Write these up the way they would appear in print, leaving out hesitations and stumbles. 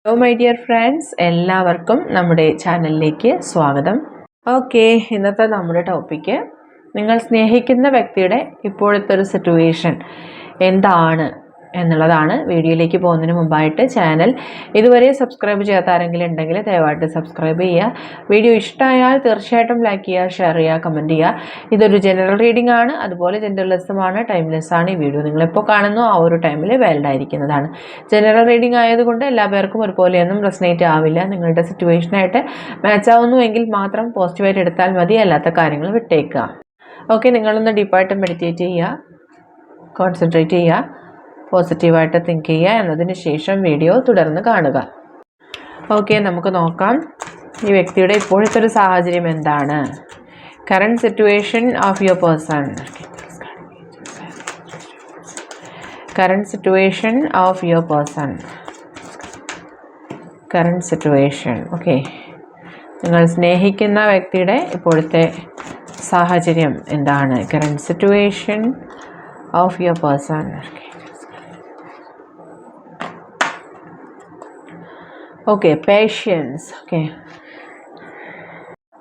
Hello my dear friends, എല്ലാവർക്കും നമ്മുടെ ചാനലിലേക്ക് സ്വാഗതം. ഓക്കെ, ഇന്നത്തെ നമ്മുടെ ടോപ്പിക്ക് നിങ്ങൾ സ്നേഹിക്കുന്ന വ്യക്തിയുടെ ഇപ്പോഴത്തെ ഒരു സിറ്റുവേഷൻ എന്താണ് എന്നുള്ളതാണ്. വീഡിയോയിലേക്ക് പോകുന്നതിന് മുമ്പായിട്ട് ചാനൽ ഇതുവരെ സബ്സ്ക്രൈബ് ചെയ്യാത്ത ആരെങ്കിലും ഉണ്ടെങ്കിൽ ദയവായിട്ട് സബ്സ്ക്രൈബ് ചെയ്യുക. വീഡിയോ ഇഷ്ടമായാൽ തീർച്ചയായിട്ടും ലൈക്ക് ചെയ്യുക, ഷെയർ ചെയ്യുക, കമൻറ്റ് ചെയ്യുക. ഇതൊരു ജനറൽ റീഡിംഗ് ആണ്, അതുപോലെ ജെൻഡർലെസ്സുമാണ്, ടൈംലെസ് ആണ്. ഈ വീഡിയോ നിങ്ങളെപ്പോൾ കാണുന്നു ആ ഒരു ടൈമിൽ വാലിഡ് ആയിരിക്കുന്നതാണ്. ജനറൽ റീഡിംഗ് ആയതുകൊണ്ട് എല്ലാ പേർക്കും ഒരുപോലെയൊന്നും റെസനേറ്റ് ആവില്ല. നിങ്ങളുടെ സിറ്റുവേഷനായിട്ട് മാച്ച് ആവുന്നുവെങ്കിൽ മാത്രം പോസിറ്റീവായിട്ട് എടുത്താൽ മതി, അല്ലാത്ത കാര്യങ്ങൾ വിട്ടേക്കുക. ഓക്കെ, നിങ്ങളൊന്ന് ഡീപ്പായിട്ട് മെഡിറ്റേറ്റ് ചെയ്യുക, കോൺസെൻട്രേറ്റ് ചെയ്യുക, പോസിറ്റീവായിട്ട് തിങ്ക് ചെയ്യുക. എന്നതിന് ശേഷം വീഡിയോ തുടർന്ന് കാണുക. ഓക്കെ, നമുക്ക് നോക്കാം ഈ വ്യക്തിയുടെ ഇപ്പോഴത്തെ ഒരു സാഹചര്യം എന്താണ്. Current situation of your person. Current situation of your person. Current situation. Okay, നിങ്ങൾ സ്നേഹിക്കുന്ന വ്യക്തിയുടെ ഇപ്പോഴത്തെ സാഹചര്യം എന്താണ്. Current situation of your person. Okay, patience.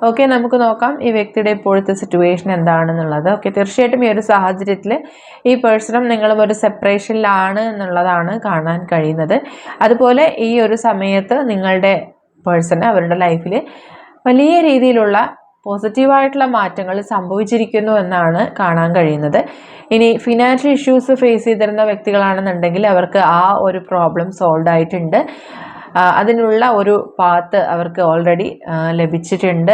Okay, നമുക്ക് നോക്കാം ഈ വ്യക്തിയുടെ ഇപ്പോഴത്തെ സിറ്റുവേഷൻ എന്താണെന്നുള്ളത്. ഓക്കെ, തീർച്ചയായിട്ടും ഈ ഒരു സാഹചര്യത്തിൽ ഈ പേഴ്സണും നിങ്ങളും ഒരു സെപ്പറേഷനിലാണ് എന്നുള്ളതാണ് കാണാൻ കഴിയുന്നത്. അതുപോലെ ഈ ഒരു സമയത്ത് നിങ്ങളുടെ പേഴ്സണ് അവരുടെ ലൈഫിൽ വലിയ രീതിയിലുള്ള പോസിറ്റീവായിട്ടുള്ള മാറ്റങ്ങൾ സംഭവിച്ചിരിക്കുന്നു എന്നാണ് കാണാൻ കഴിയുന്നത്. ഇനി ഫിനാൻഷ്യൽ ഇഷ്യൂസ് ഫേസ് ചെയ്തിരുന്ന വ്യക്തികളാണെന്നുണ്ടെങ്കിൽ അവർക്ക് ആ ഒരു പ്രോബ്ലം സോൾവ് ആയിട്ടുണ്ട്. അതിനുള്ള ഒരു പാത്ത് അവർക്ക് ഓൾറെഡി ലഭിച്ചിട്ടുണ്ട്.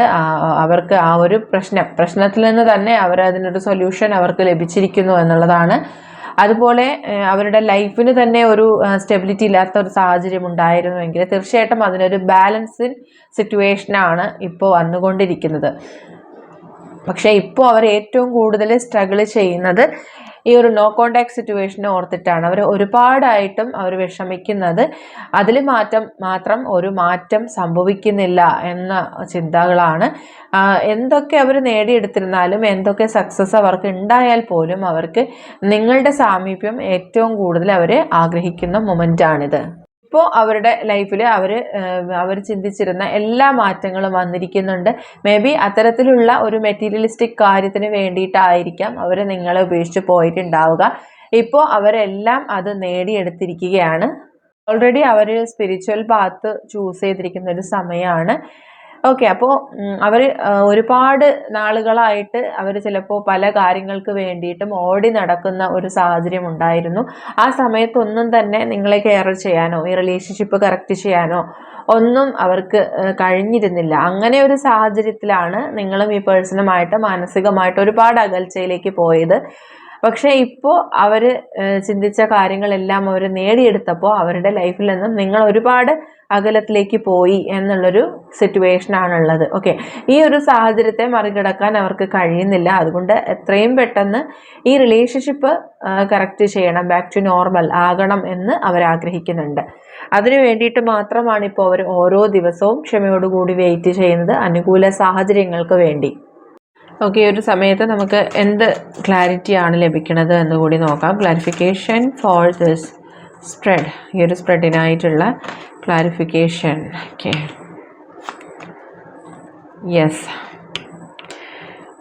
അവർക്ക് ആ ഒരു പ്രശ്നത്തിൽ നിന്ന് തന്നെ അതിനൊരു സൊല്യൂഷൻ അവർക്ക് ലഭിച്ചിരിക്കുന്നു എന്നുള്ളതാണ്. അതുപോലെ അവരുടെ ലൈഫിന് തന്നെ ഒരു സ്റ്റെബിലിറ്റി ഇല്ലാത്ത ഒരു സാഹചര്യം ഉണ്ടായിരുന്നുവെങ്കിൽ തീർച്ചയായിട്ടും അതിനൊരു ബാലൻസിങ് സിറ്റുവേഷനാണ് ഇപ്പോൾ വന്നുകൊണ്ടിരിക്കുന്നത്. പക്ഷേ ഇപ്പോൾ അവർ ഏറ്റവും കൂടുതൽ സ്ട്രഗിൾ ചെയ്യുന്നത് ഈ ഒരു നോ കോണ്ടാക്ട് സിറ്റുവേഷനെ ഓർത്തിട്ടാണ്. അവർ ഒരുപാടായിട്ടും അവർ വിഷമിക്കുന്നത് അതിൽ മാത്രം ഒരു മാറ്റം സംഭവിക്കുന്നില്ല എന്ന ചിന്തകളാണ്. എന്തൊക്കെ അവർ നേടിയെടുത്തിരുന്നാലും എന്തൊക്കെ സക്സസ് അവർക്ക് ഉണ്ടായാൽ പോലും അവർക്ക് നിങ്ങളുടെ സാമീപ്യം ഏറ്റവും കൂടുതൽ അവർ ആഗ്രഹിക്കുന്ന മൊമെൻ്റാണിത്. ഇപ്പോൾ അവരുടെ ലൈഫിൽ അവർ ചിന്തിച്ചിരുന്ന എല്ലാ മാറ്റങ്ങളും വന്നിരിക്കുന്നുണ്ട്. മേ ബി അത്തരത്തിലുള്ള ഒരു മെറ്റീരിയലിസ്റ്റിക് കാര്യത്തിന് വേണ്ടിയിട്ടായിരിക്കാം അവർ നിങ്ങളെ ഉപേക്ഷിച്ച് പോയിട്ടുണ്ടാവുക. ഇപ്പോൾ അവരെല്ലാം അത് നേടിയെടുത്തിരിക്കുകയാണ്. ഓൾറെഡി അവർ സ്പിരിച്വൽ പാത്ത് ചൂസ് ചെയ്തിരിക്കുന്ന ഒരു സമയമാണ്. ഓക്കെ, അപ്പോൾ അവർ ഒരുപാട് നാളുകളായിട്ട് അവർ ചിലപ്പോൾ പല കാര്യങ്ങൾക്ക് വേണ്ടിയിട്ടും ഓടി നടക്കുന്ന ഒരു സാഹചര്യം ഉണ്ടായിരുന്നു. ആ സമയത്തൊന്നും തന്നെ നിങ്ങളെ കെയർ ചെയ്യാനോ ഈ റിലേഷൻഷിപ്പ് കറക്റ്റ് ചെയ്യാനോ ഒന്നും അവർക്ക് കഴിഞ്ഞിരുന്നില്ല. അങ്ങനെ ഒരു സാഹചര്യത്തിലാണ് നിങ്ങളും ഈ പേഴ്സണുമായിട്ട് മാനസികമായിട്ട് ഒരുപാട് അകൽച്ചയിലേക്ക് പോയത്. പക്ഷേ ഇപ്പോൾ അവർ ചിന്തിച്ച കാര്യങ്ങളെല്ലാം അവർ നേടിയെടുത്തപ്പോൾ അവരുടെ ലൈഫിൽ നിന്നും നിങ്ങൾ ഒരുപാട് അകലത്തിലേക്ക് പോയി എന്നുള്ളൊരു സിറ്റുവേഷനാണുള്ളത്. ഓക്കെ, ഈ ഒരു സാഹചര്യത്തെ മറികടക്കാൻ അവർക്ക് കഴിയുന്നില്ല. അതുകൊണ്ട് എത്രയും പെട്ടെന്ന് ഈ റിലേഷൻഷിപ്പ് കറക്റ്റ് ചെയ്യണം, ബാക്ക് ടു നോർമൽ ആകണം എന്ന് അവർ ആഗ്രഹിക്കുന്നുണ്ട്. അതിനു വേണ്ടിയിട്ട് മാത്രമാണ് ഇപ്പോൾ അവർ ഓരോ ദിവസവും ക്ഷമയോടുകൂടി വെയിറ്റ് ചെയ്യുന്നത്, അനുകൂല സാഹചര്യങ്ങൾക്ക് വേണ്ടി. ഓക്കെ, ഈ ഒരു സമയത്ത് നമുക്ക് എന്ത് ക്ലാരിറ്റിയാണ് ലഭിക്കുന്നത് എന്ന് കൂടി നോക്കാം. Clarification for this spread. ഈ ഒരു സ്പ്രെഡിനായിട്ടുള്ള ക്ലാരിഫിക്കേഷൻ. ഓക്കെ, യെസ്,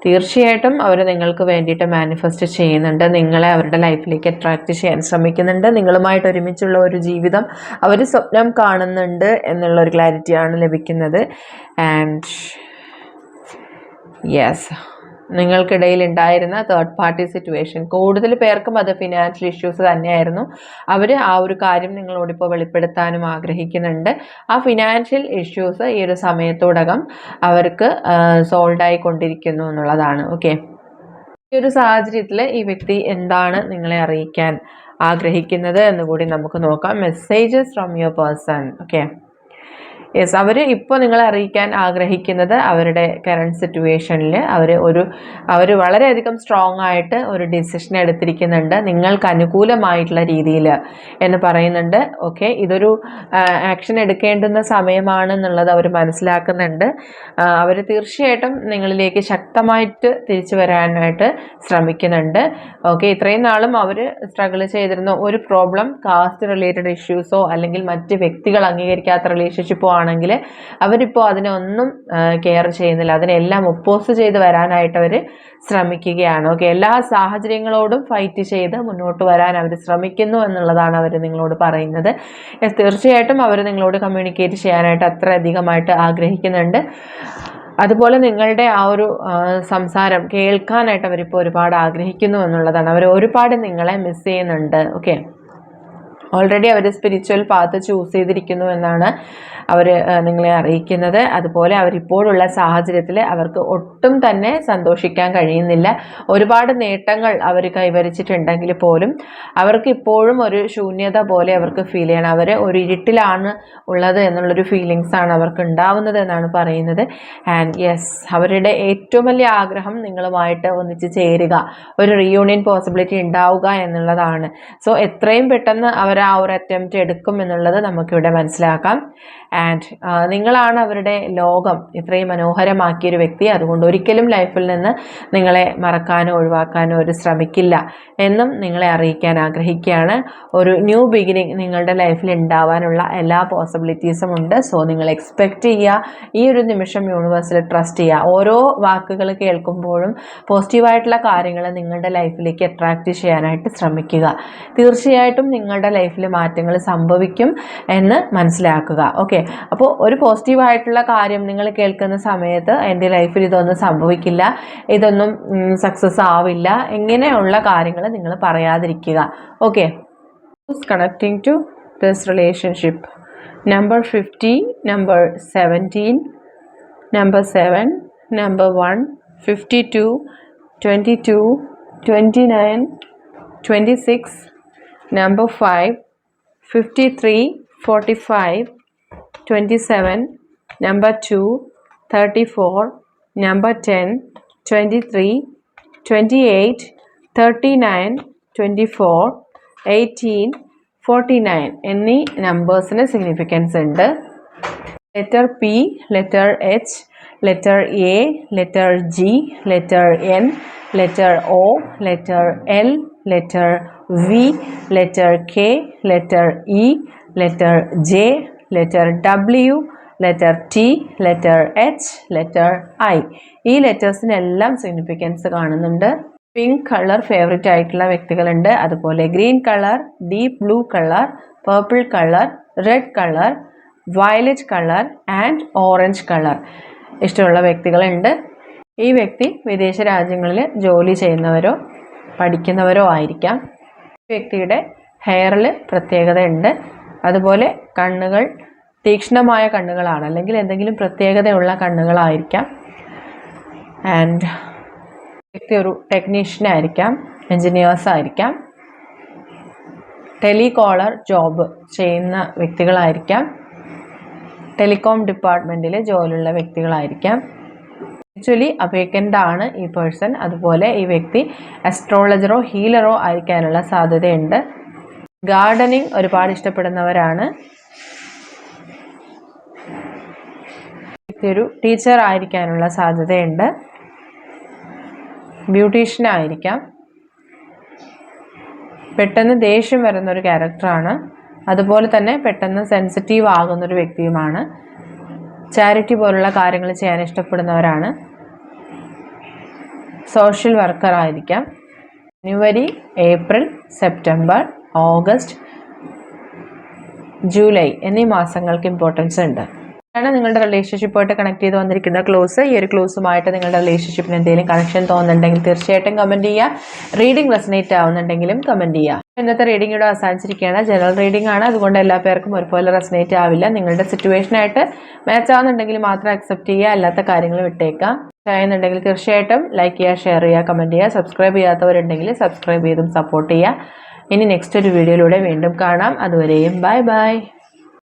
തീർച്ചയായിട്ടും അവർ നിങ്ങൾക്ക് വേണ്ടിയിട്ട് മാനിഫെസ്റ്റ് ചെയ്യുന്നുണ്ട്. നിങ്ങളെ അവരുടെ ലൈഫിലേക്ക് അട്രാക്റ്റ് ചെയ്യാൻ ശ്രമിക്കുന്നുണ്ട്. നിങ്ങളുമായിട്ട് ഒരുമിച്ചുള്ള ഒരു ജീവിതം അവർ സ്വപ്നം കാണുന്നുണ്ട് എന്നുള്ളൊരു ക്ലാരിറ്റിയാണ് ലഭിക്കുന്നത്. ആൻഡ് യെസ്, നിങ്ങൾക്കിടയിൽ ഉണ്ടായിരുന്ന തേർഡ് പാർട്ടി സിറ്റുവേഷൻ, കൂടുതൽ പേർക്കും അത് ഫിനാൻഷ്യൽ ഇഷ്യൂസ് തന്നെയായിരുന്നു. അവർ ആ ഒരു കാര്യം നിങ്ങളോടിപ്പോൾ വെളിപ്പെടുത്താനും ആഗ്രഹിക്കുന്നുണ്ട്. ആ ഫിനാൻഷ്യൽ ഇഷ്യൂസ് ഈ ഒരു സമയത്തോടകം അവർക്ക് സോൾവ് ആയിക്കൊണ്ടിരിക്കുന്നു എന്നുള്ളതാണ്. ഓക്കെ, ഈ ഒരു സാഹചര്യത്തിൽ ഈ വ്യക്തി എന്താണ് നിങ്ങളെ അറിയിക്കാൻ ആഗ്രഹിക്കുന്നത് എന്ന് കൂടി നമുക്ക് നോക്കാം. Messages from your person. Okay, yes, അവർ ഇപ്പോൾ നിങ്ങളെ അറിയിക്കാൻ ആഗ്രഹിക്കുന്നത് അവരുടെ കറണ്ട് സിറ്റുവേഷനിൽ അവർ വളരെയധികം സ്ട്രോങ് ആയിട്ട് ഒരു ഡിസിഷൻ എടുത്തിരിക്കുന്നുണ്ട് നിങ്ങൾക്ക് അനുകൂലമായിട്ടുള്ള രീതിയിൽ എന്ന് പറയുന്നുണ്ട്. ഓക്കെ, ഇതൊരു ആക്ഷൻ എടുക്കേണ്ടുന്ന സമയമാണെന്നുള്ളത് അവർ മനസ്സിലാക്കുന്നുണ്ട്. അവർ തീർച്ചയായിട്ടും നിങ്ങളിലേക്ക് ശക്തമായിട്ട് തിരിച്ചു വരാനായിട്ട് ശ്രമിക്കുന്നുണ്ട്. ഓക്കെ, ഇത്രയും നാളും അവർ സ്ട്രഗിൾ ചെയ്തിരുന്ന ഒരു പ്രോബ്ലം കാസ്റ്റ് റിലേറ്റഡ് ഇഷ്യൂസോ അല്ലെങ്കിൽ മറ്റ് വ്യക്തികൾ അംഗീകരിക്കാത്ത റിലേഷൻഷിപ്പോ ആണെങ്കിൽ അവരിപ്പോൾ അതിനൊന്നും കെയർ ചെയ്യുന്നില്ല. അതിനെല്ലാം ഒപ്പോസ് ചെയ്ത് വരാനായിട്ട് അവർ ശ്രമിക്കുകയാണ്. ഓക്കെ, എല്ലാ സാഹചര്യങ്ങളോടും ഫൈറ്റ് ചെയ്ത് മുന്നോട്ട് വരാൻ അവർ ശ്രമിക്കുന്നു എന്നുള്ളതാണ് അവർ നിങ്ങളോട് പറയുന്നത്. തീർച്ചയായിട്ടും അവർ നിങ്ങളോട് കമ്മ്യൂണിക്കേറ്റ് ചെയ്യാനായിട്ട് അത്രയധികമായിട്ട് ആഗ്രഹിക്കുന്നുണ്ട്. അതുപോലെ നിങ്ങളുടെ ആ ഒരു സംസാരം കേൾക്കാനായിട്ട് അവരിപ്പോൾ ഒരുപാട് ആഗ്രഹിക്കുന്നു എന്നുള്ളതാണ്. അവർ ഒരുപാട് നിങ്ങളെ മിസ് ചെയ്യുന്നുണ്ട്. ഓക്കെ, ഓൾറെഡി അവർ സ്പിരിച്വൽ പാത്ത് ചൂസ് ചെയ്തിരിക്കുന്നു എന്നാണ് അവർ നിങ്ങളെ അറിയിക്കുന്നത്. അതുപോലെ അവരിപ്പോഴുള്ള സാഹചര്യത്തിൽ അവർക്ക് ഒട്ടും തന്നെ സന്തോഷിക്കാൻ കഴിയുന്നില്ല. ഒരുപാട് നേട്ടങ്ങൾ അവർ കൈവരിച്ചിട്ടുണ്ടെങ്കിൽ പോലും അവർക്ക് ഇപ്പോഴും ഒരു ശൂന്യത പോലെ അവർക്ക് ഫീൽ ചെയ്യണം. അവർ ഒരു ഇരുട്ടിലാണ് ഉള്ളത് എന്നുള്ളൊരു ഫീലിങ്സാണ് അവർക്ക് ഉണ്ടാവുന്നത് എന്നാണ് പറയുന്നത്. ആൻഡ് യെസ്, അവരുടെ ഏറ്റവും വലിയ ആഗ്രഹം നിങ്ങളുമായിട്ട് ഒന്നിച്ച് ചേരുക, ഒരു റീയൂണിയൻ പോസിബിലിറ്റി ഉണ്ടാവുക എന്നുള്ളതാണ്. സോ എത്രയും പെട്ടെന്ന് അവർ ആ ഒരു അറ്റംപ്റ്റ് എടുക്കും എന്നുള്ളത് നമുക്കിവിടെ മനസ്സിലാക്കാം. ആൻഡ് നിങ്ങളാണ് അവരുടെ ലോകം ഇത്രയും മനോഹരമാക്കിയൊരു വ്യക്തി. അതുകൊണ്ട് ഒരിക്കലും ലൈഫിൽ നിന്ന് നിങ്ങളെ മറക്കാനോ ഒഴിവാക്കാനോ ഒരു ശ്രമിക്കില്ല എന്നും നിങ്ങളെ അറിയിക്കാൻ ആഗ്രഹിക്കുകയാണ്. ഒരു ന്യൂ ബിഗിനിങ് നിങ്ങളുടെ ലൈഫിൽ ഉണ്ടാവാനുള്ള എല്ലാ പോസിബിലിറ്റീസും ഉണ്ട്. സോ നിങ്ങൾ എക്സ്പെക്റ്റ് ചെയ്യുക, ഈ ഒരു നിമിഷം യൂണിവേഴ്സിൽ ട്രസ്റ്റ് ചെയ്യുക. ഓരോ വാക്കുകൾ കേൾക്കുമ്പോഴും പോസിറ്റീവായിട്ടുള്ള കാര്യങ്ങൾ നിങ്ങളുടെ ലൈഫിലേക്ക് അട്രാക്റ്റ് ചെയ്യാനായിട്ട് ശ്രമിക്കുക. തീർച്ചയായിട്ടും നിങ്ങളുടെ ലൈഫിൽ മാറ്റങ്ങൾ സംഭവിക്കും എന്ന് മനസ്സിലാക്കുക. ഓക്കെ, അപ്പോൾ ഒരു പോസിറ്റീവായിട്ടുള്ള കാര്യം നിങ്ങൾ കേൾക്കുന്ന സമയത്ത് എൻ്റെ ലൈഫിൽ ഇതൊന്നും സംഭവിക്കില്ല, ഇതൊന്നും സക്സസ് ആവില്ല, ഇങ്ങനെയുള്ള കാര്യങ്ങൾ നിങ്ങൾ പറയാതിരിക്കുക. Okay, connecting to this relationship. Number 50, number 17, number 7, number 1, 52, 22, 29, 26, number 5, 53, 45, 27, number 2, 34, number 10, 23, 28, 39, 24, 18, 49 എന്നീ നമ്പേഴ്സിന് സിഗ്നിഫിക്കൻസ് ഉണ്ട്. Letter P, letter H, letter A, letter G, letter N, letter O, letter L, letter V, letter K, letter E, letter J, letter W, letter T, letter H, letter I. ഈ ലെറ്റേഴ്സിനെല്ലാം significance കാണുന്നുണ്ട്. Pink colour favourite ആയിട്ടുള്ള വ്യക്തികളുണ്ട്. അതുപോലെ green colour, deep blue colour, purple colour, red colour, violet colour and orange colour ഇഷ്ടമുള്ള വ്യക്തികളുണ്ട്. ഈ വ്യക്തി വിദേശ രാജ്യങ്ങളിൽ ജോലി ചെയ്യുന്നവരോ പഠിക്കുന്നവരോ ആയിരിക്കാം. വ്യക്തിയുടെ ഹെയറിൽ പ്രത്യേകതയുണ്ട്. അതുപോലെ കണ്ണുകൾ തീക്ഷ്ണമായ കണ്ണുകളാണ്, അല്ലെങ്കിൽ എന്തെങ്കിലും പ്രത്യേകതയുള്ള കണ്ണുകളായിരിക്കാം. ആൻഡ് വ്യക്തി ഒരു ടെക്നീഷ്യൻ ആയിരിക്കാം, എൻജിനീയേഴ്സ് ആയിരിക്കാം, ടെലികോളർ ജോബ് ചെയ്യുന്ന വ്യക്തികളായിരിക്കാം, ടെലികോം ഡിപ്പാർട്ട്മെൻറ്റിൽ ജോലിയുള്ള വ്യക്തികളായിരിക്കാം. ആക്ച്വലി അവേക്കൻഡ് ആണ് ഈ പേഴ്സൺ. അതുപോലെ ഈ വ്യക്തി അസ്ട്രോളജറോ ഹീലറോ ആയിരിക്കാനുള്ള സാധ്യതയുണ്ട്. ഗാർഡനിങ് ഒരുപാട് ഇഷ്ടപ്പെടുന്നവരാണ്. വ്യക്തി ഒരു ടീച്ചർ ആയിരിക്കാനുള്ള സാധ്യതയുണ്ട്. ബ്യൂട്ടീഷ്യൻ ആയിരിക്കാം. പെട്ടെന്ന് ദേഷ്യം വരുന്നൊരു ക്യാരക്ടറാണ്. അതുപോലെ തന്നെ പെട്ടെന്ന് സെൻസിറ്റീവ് ആകുന്നൊരു വ്യക്തിയുമാണ്. ചാരിറ്റി പോലുള്ള കാര്യങ്ങൾ ചെയ്യാൻ ഇഷ്ടപ്പെടുന്നവരാണ്. സോഷ്യൽ വർക്കർ ആയിരിക്കാം. ജനുവരി, ഏപ്രിൽ, സെപ്റ്റംബർ, ഓഗസ്റ്റ്, ജൂലൈ എന്നീ മാസങ്ങൾക്ക് ഇമ്പോർട്ടൻസ് ഉണ്ട്. ആണ് നിങ്ങളുടെ റിലേഷൻഷിപ്പായിട്ട് കണക്ട് ചെയ്ത് വന്നിരിക്കുന്ന ക്ലോസ്. ഈ ഒരു ക്ലോസുമായിട്ട് നിങ്ങളുടെ റിലേഷൻഷിപ്പിന് എന്തെങ്കിലും കണക്ഷൻ തോന്നുന്നുണ്ടെങ്കിൽ തീർച്ചയായിട്ടും കമൻറ്റ് ചെയ്യുക. റീഡിംഗ് റെസനേറ്റ് ആവുന്നുണ്ടെങ്കിലും കമൻറ്റ് ചെയ്യുക. ഇന്നത്തെ റീഡിംഗ് ഇവിടെ അവസാനിച്ചിരിക്കുകയാണ്. ജനറൽ റീഡിംഗ് ആണ്, അതുകൊണ്ട് എല്ലാ പേർക്കും ഒരുപോലെ റെസനേറ്റ് ആവില്ല. നിങ്ങളുടെ സിറ്റുവേഷനായിട്ട് മാച്ച് ആവുന്നുണ്ടെങ്കിൽ മാത്രം അക്സെപ്റ്റ് ചെയ്യുക, അല്ലാത്ത കാര്യങ്ങൾ വിട്ടേക്കാം. ചെയ്യുന്നുണ്ടെങ്കിൽ തീർച്ചയായിട്ടും ലൈക്ക് ചെയ്യുക, ഷെയർ ചെയ്യുക, കമൻറ്റ് ചെയ്യുക. സബ്സ്ക്രൈബ് ചെയ്യാത്തവരുണ്ടെങ്കിൽ സബ്സ്ക്രൈബ് ചെയ്തും സപ്പോർട്ട് ചെയ്യുക. ഇനി നെക്സ്റ്റ് ഒരു വീഡിയോയിലൂടെ വീണ്ടും കാണാം. അതുവരെയും ബൈ ബൈ.